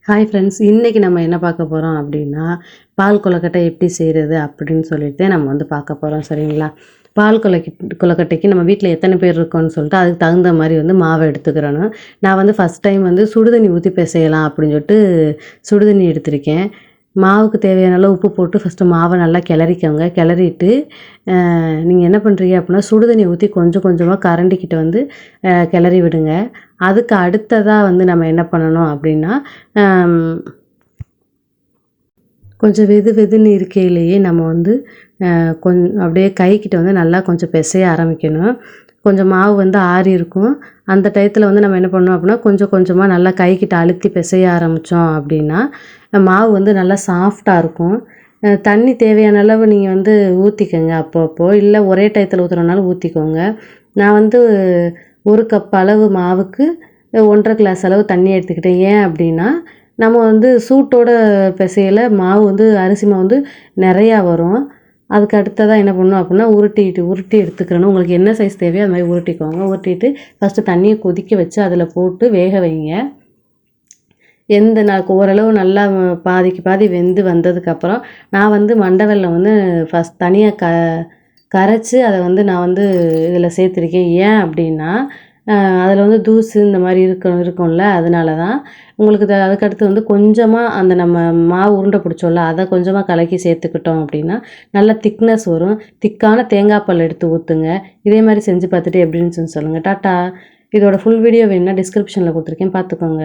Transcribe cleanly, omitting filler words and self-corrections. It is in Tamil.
ஹாய் ஃப்ரெண்ட்ஸ், இன்றைக்கி நம்ம என்ன பார்க்க போகிறோம் அப்படின்னா, பால் கொழுக்கட்டை எப்படி செய்கிறது அப்படின்னு சொல்லிட்டு நம்ம வந்து பார்க்க போகிறோம். சரிங்களா? பால் கொழுக்கட்டைக்கு நம்ம வீட்டில் எத்தனை பேர் இருக்கோன்னு சொல்லிட்டு அதுக்கு தகுந்த மாதிரி வந்து மாவை எடுத்துக்கிறணும். நான் வந்து ஃபஸ்ட் டைம் வந்து சுடுதண்ணி ஊற்றி பிசையலாம் அப்படின்னு சொல்லிட்டு சுடுதண்ணி எடுத்திருக்கேன். மாவுக்கு தேவையான அளவு உப்பு போட்டு ஃபஸ்ட்டு மாவை நல்லா கிளறிக்கோங்க. கிளறிட்டு நீங்கள் என்ன பண்ணுறீங்க அப்படின்னா, சுடுதண்ணி ஊற்றி கொஞ்சம் கொஞ்சமாக கரண்டிக்கிட்ட வந்து கிளறி விடுங்க. அதுக்கு அடுத்ததாக வந்து நம்ம என்ன பண்ணணும் அப்படின்னா, கொஞ்சம் வெது வெதுன்னு இருக்கையிலேயே நம்ம வந்து அப்படியே கைக்கிட்ட வந்து நல்லா கொஞ்சம் பிசைய ஆரம்பிக்கணும். கொஞ்சம் மாவு வந்து ஆறி இருக்கும். அந்த டயத்தில் வந்து நம்ம என்ன பண்ணணும் அப்படின்னா, கொஞ்சம் கொஞ்சமாக நல்லா கைக்கிட்ட அழுத்தி பிசைய ஆரம்பித்தோம் அப்படின்னா மாவு வந்து நல்லா சாஃப்டாக இருக்கும். தண்ணி தேவையான அளவு நீங்கள் வந்து ஊற்றிக்கோங்க அப்பப்போ. இல்லை ஒரே டயத்தில் ஊற்றுறனாலும் ஊற்றிக்கோங்க. நான் வந்து 1 கப் அளவு மாவுக்கு 1½ கிளாஸ் அளவு தண்ணி எடுத்துக்கிட்டேன். ஏன் அப்படின்னா, நம்ம வந்து சூட்டோட பிசையல மாவு வந்து அரிசி மாவு வந்து நிறையா வரும். அதுக்கு அடுத்ததாக என்ன பண்ணணும் அப்படின்னா, உருட்டி எடுத்துக்கிறணும். உங்களுக்கு என்ன சைஸ் தேவையோ அது மாதிரி உருட்டிக்கோங்க. உருட்டிட்டு ஃபஸ்ட்டு தண்ணியை கொதிக்க வச்சு அதில் போட்டு வேக வைங்க. நான் ஓரளவு நல்லா பாதிக்கு பாதி வெந்து வந்ததுக்கப்புறம் நான் வந்து மண்டை வெல்லம் வந்து ஃபஸ்ட் தனியாக கரைச்சி அதை வந்து நான் வந்து இதில் சேர்த்துருக்கேன். ஏன் அப்படின்னா, அதில் வந்து தூசு இந்த மாதிரி இருக்கும்ல, அதனால தான். உங்களுக்கு அதுக்கடுத்து வந்து கொஞ்சமாக அந்த நம்ம மாவு உருண்டை பிடிச்சோம்ல, அதை கொஞ்சமாக கலக்கி சேர்த்துக்கிட்டோம் அப்படின்னா நல்லா திக்னஸ் வரும். திக்கான தேங்காய் பால் எடுத்து ஊற்றுங்க. இதே மாதிரி செஞ்சு பார்த்துட்டு எப்படின்னு சொல்லுங்கள். டாட்டா. இதோட ஃபுல் வீடியோ வேணும்னா டிஸ்கிரிப்ஷனில் கொடுத்துருக்கேன், பார்த்துக்கோங்க.